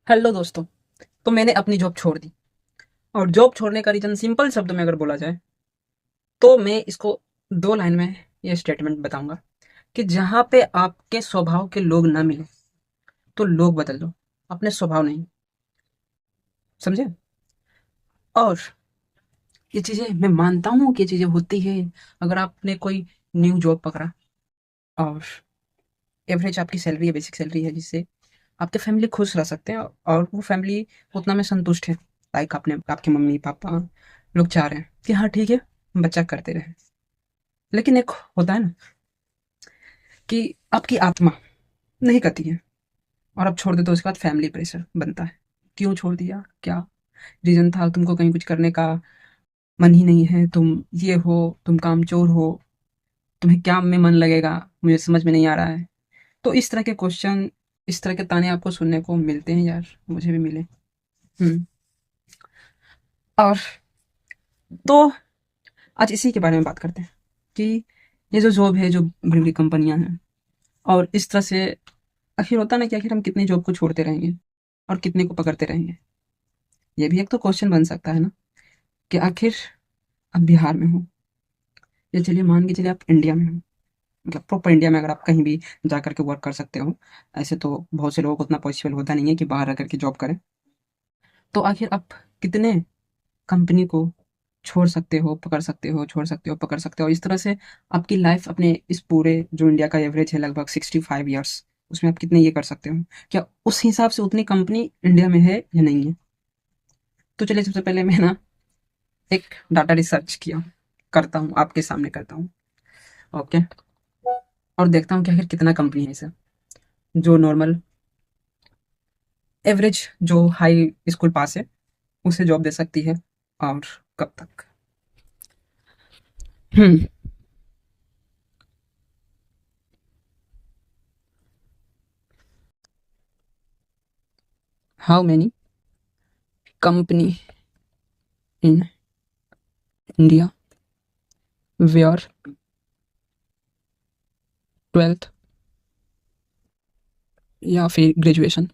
Hello दोस्तों। तो मैंने अपनी जॉब छोड़ दी। और जॉब छोड़ने का रीज़न सिंपल शब्द में अगर बोला जाए तो मैं इसको 2 लाइन में ये स्टेटमेंट बताऊँगा कि जहाँ पे आपके स्वभाव के लोग ना मिलें, तो लोग बदल लो, अपने स्वभाव नहीं। समझे? और ये चीज़ें मैं मानता हूँ कि ये चीज़ें होती हैं अगर आपने कोई न्यू जॉब पकड़ा और एवरेज आपकी सैलरी है, बेसिक सैलरी है जिससे आपके फैमिली खुश रह सकते हैं और वो फैमिली उतना में संतुष्ट है। लाइक आपने आपके मम्मी-पापा लोग चाह रहे हैं कि हाँ ठीक है, बच्चा करते रहे। लेकिन एक होता है ना कि आपकी आत्मा नहीं करती है और आप छोड़ देते हो, उसके बाद फैमिली प्रेशर बनता है। क्यों छोड़ दिया? क्या रीज़न था? तुमको कहीं कुछ करने का मन ही नहीं है, तुम ये हो, तुम कामचोर हो, तुम्हें क्या में मन लगेगा, मुझे समझ में नहीं आ रहा है। तो इस तरह के क्वेश्चन, इस तरह के ताने आपको सुनने को मिलते हैं यार, मुझे भी मिले। और तो आज इसी के बारे में बात करते हैं कि ये जो जॉब है, जो बड़ी-बड़ी कंपनियाँ हैं और इस तरह से आखिर होता है ना कि आखिर हम कितनी जॉब को छोड़ते रहेंगे और कितने को पकड़ते रहेंगे? ये भी एक तो क्वेश्चन बन सकता है ना कि आखिर आप बिहार में हो या चलिए मान के चलिए आप इंडिया में हो, मतलब प्रॉपर इंडिया में अगर आप कहीं भी जा कर के वर्क कर सकते हो। ऐसे तो बहुत से लोगों को उतना पॉसिबल होता नहीं है कि बाहर आकर के जॉब करें। तो आखिर आप कितने कंपनी को छोड़ सकते हो, पकड़ सकते हो, छोड़ सकते हो, पकड़ सकते हो। इस तरह से आपकी लाइफ अपने इस पूरे जो इंडिया का एवरेज है लगभग 65 ईयर्स, उसमें आप कितने ये कर सकते हो? क्या उस हिसाब से उतनी कंपनी इंडिया में है या नहीं है? तो चलिए सबसे पहले मैं ना एक डाटा रिसर्च किया, करता हूँ, आपके सामने करता हूँ। ओके। और देखता हूँ कि आखिर कितना कंपनी है इसे, जो नॉर्मल एवरेज जो हाई स्कूल पास है, उसे जॉब दे सकती है और कब तक? Hmm. How many company in India where 12th या फिर ग्रेजुएशन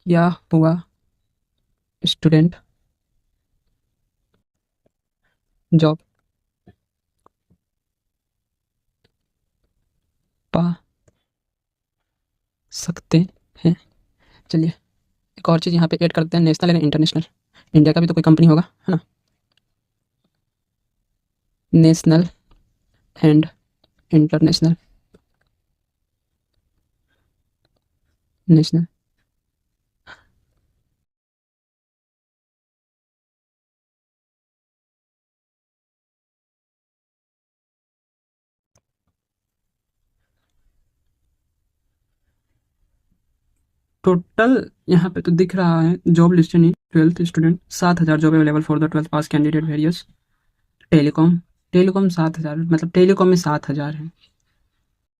या हुआ स्टूडेंट जॉब पा सकते हैं? चलिए एक और चीज़ यहाँ पे ऐड करते हैं, नेशनल एंड इंटरनेशनल। इंडिया का भी तो कोई कंपनी होगा, है ना? National and international. National. Total यहाँ पे तो दिख रहा है job listed in 12th student 7,000 job available for the 12th pass candidate various. Telecom. Telecom 7,000, मतलब टेलीकॉम में 7,000 है।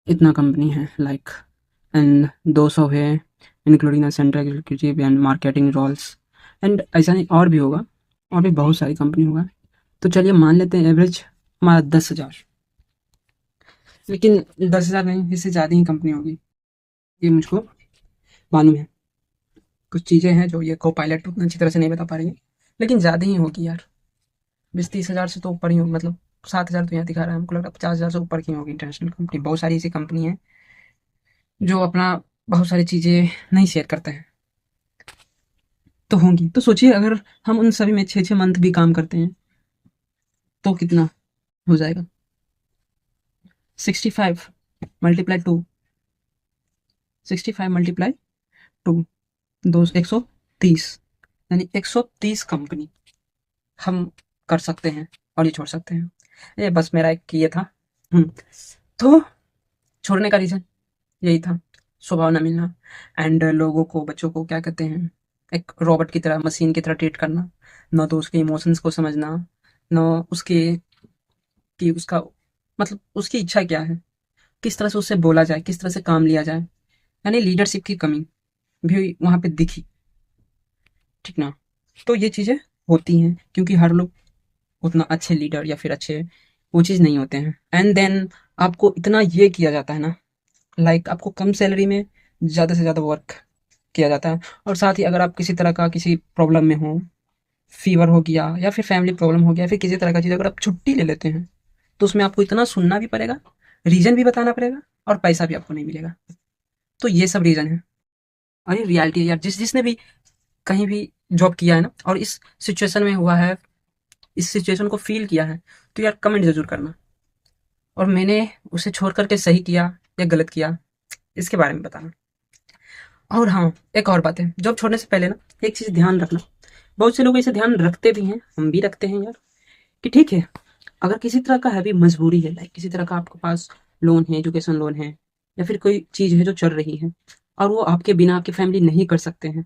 इतना कंपनी है लाइक, एंड 200 है including the central executive and marketing roles. And ऐसा नहीं, और भी होगा, और भी बहुत सारी कंपनी होगा। तो चलिए मान लेते हैं एवरेज हमारा 10,000। लेकिन 10,000 नहीं, इससे ज़्यादा ही कंपनी होगी, ये मुझको मालूम है। कुछ चीज़ें हैं जो ये को पायलट उतना अच्छी तरह से नहीं बता पा रही है, लेकिन ज़्यादा ही होगी यार। 20-30 हज़ार से तो ऊपर ही होगी, मतलब 7,000 तो यहाँ दिखा रहा है, हमको लग रहा है 50,000 से ऊपर की होगी इंटरनेशनल कंपनी। बहुत सारी ऐसी कंपनी है जो अपना बहुत सारी चीज़ें नहीं शेयर करते हैं, तो होंगी। तो सोचिए अगर हम उन सभी में 6-6 मंथ भी काम करते हैं तो कितना हो जाएगा? 65 मल्टीप्लाई टू, 65 मल्टीप्लाई टू, दो 130, यानी 130 कंपनी हम कर सकते हैं और ये छोड़ सकते हैं। ये बस मेरा एक ये था। तो छोड़ने का रीज़न यही था, स्वभाव ना मिलना। एंड लोगों को, बच्चों को क्या कहते हैं, एक रोबोट की तरह, मशीन की तरह ट्रीट करना। ना तो उसके इमोशंस को समझना, ना उसके कि उसका मतलब उसकी इच्छा क्या है, किस तरह से उससे बोला जाए, किस तरह से काम लिया जाए। यानी लीडरशिप की कमी भी वहाँ पे दिखी, ठीक ना? तो ये चीज़ें होती हैं क्योंकि हर लोग उतना अच्छे लीडर या फिर अच्छे वो चीज़ नहीं होते हैं। एंड देन आपको इतना ये किया जाता है ना, लाइक आपको कम सैलरी में ज़्यादा से ज़्यादा वर्क किया जाता है। और साथ ही अगर आप किसी तरह का किसी प्रॉब्लम में हो, फीवर हो गया या फिर फैमिली प्रॉब्लम हो गया, फिर किसी तरह का चीज़ अगर आप छुट्टी ले लेते हैं, तो उसमें आपको इतना सुनना भी पड़ेगा, रीज़न भी बताना पड़ेगा, और पैसा भी आपको नहीं मिलेगा। तो ये सब रीज़न है। और ये रियलिटी है यार, जिसने भी कहीं भी जॉब किया है ना और इस सिचुएशन में हुआ है, इस सिचुएशन को फील किया है, तो यार कमेंट ज़रूर करना। और मैंने उसे छोड़ करके सही किया या गलत किया, इसके बारे में बताना। और हाँ, एक और बात है, जॉब छोड़ने से पहले ना एक चीज़ ध्यान रखना। बहुत से लोग इसे ध्यान रखते भी हैं, हम भी रखते हैं यार, कि ठीक है, अगर किसी तरह का हैवी मजबूरी है, लाइक किसी तरह का आपके पास लोन है, एजुकेशन लोन है, या फिर कोई चीज़ है जो चल रही है और वो आपके बिना आपकी फैमिली नहीं कर सकते हैं,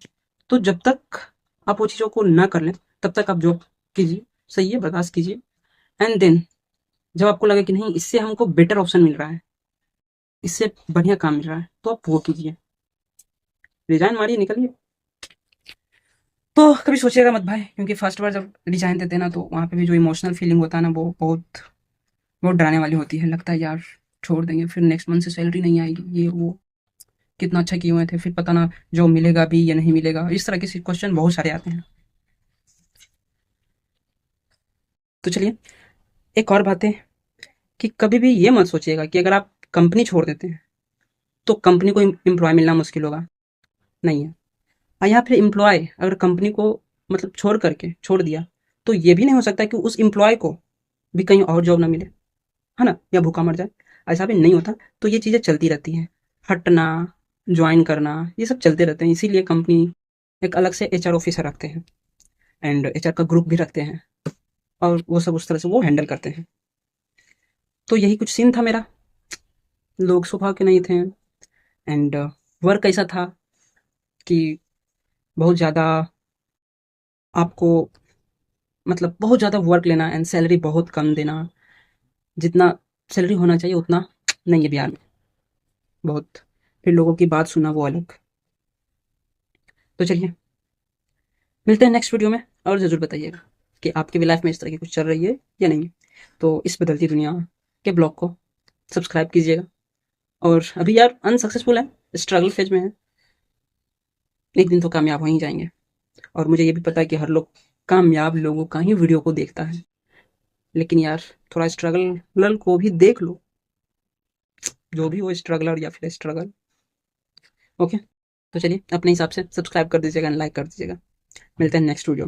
तो जब तक आप वो चीज़ों को ना कर लें तब तक आप जॉब कीजिए, सही है, बर्दाश्त कीजिए। एंड देन जब आपको लगे कि नहीं, इससे हमको बेटर ऑप्शन मिल रहा है, इससे बढ़िया काम मिल रहा है, तो आप वो कीजिए, रिजाइन मारिए, निकलिए। तो कभी सोचिएगा मत भाई, क्योंकि फर्स्ट बार जब रिजाइन देते हैं ना, तो वहाँ पे भी जो इमोशनल फीलिंग होता है ना, वो बहुत बहुत डराने वाली होती है। लगता है यार छोड़ देंगे, फिर नेक्स्ट मंथ से सैलरी नहीं आएगी, ये वो, कितना अच्छा किए हुए थे, फिर पता ना जॉब मिलेगा भी या नहीं मिलेगा, इस तरह के क्वेश्चन बहुत सारे आते हैं। तो चलिए, एक और बात है कि कभी भी ये मत सोचिएगा कि अगर आप कंपनी छोड़ देते हैं तो कंपनी को एम्प्लॉय मिलना मुश्किल होगा। नहीं है। और यहाँ फिर एम्प्लॉय अगर कंपनी को मतलब छोड़ दिया, तो ये भी नहीं हो सकता कि उस एम्प्लॉय को भी कहीं और जॉब ना मिले, है ना, या भूखा मर जाए। ऐसा भी नहीं होता। तो ये चीज़ें चलती रहती हैं, हटना, ज्वाइन करना, ये सब चलते रहते हैं। इसीलिए कंपनी एक अलग से एचआर ऑफिसर रखते हैं, एंड एचआर का ग्रुप भी रखते हैं, और वो सब उस तरह से वो हैंडल करते हैं। तो यही कुछ सीन था मेरा। लोग स्वभाव के नहीं थे, एंड वर्क ऐसा था कि बहुत ज़्यादा आपको मतलब बहुत ज़्यादा वर्क लेना, एंड सैलरी बहुत कम देना। जितना सैलरी होना चाहिए उतना नहीं है बिहार में, बहुत। फिर लोगों की बात सुना वो अलग। तो चलिए, मिलते हैं नेक्स्ट वीडियो में, और ज़रूर बताइएगा कि आपकी भी लाइफ में इस तरह की कुछ चल रही है या नहीं। तो इस बदलती दुनिया के ब्लॉग को सब्सक्राइब कीजिएगा। और अभी यार अनसक्सेसफुल है, स्ट्रगल फेज में है, एक दिन तो कामयाब हो ही जाएंगे। और मुझे ये भी पता है कि हर लोग कामयाब लोगों का ही वीडियो को देखता है, लेकिन यार थोड़ा स्ट्रगल को भी देख लो, जो भी हो स्ट्रगलर या फिर स्ट्रगल। ओके, तो चलिए अपने हिसाब से सब्सक्राइब कर दीजिएगा, लाइक कर दीजिएगा। मिलते हैं नेक्स्ट वीडियो में।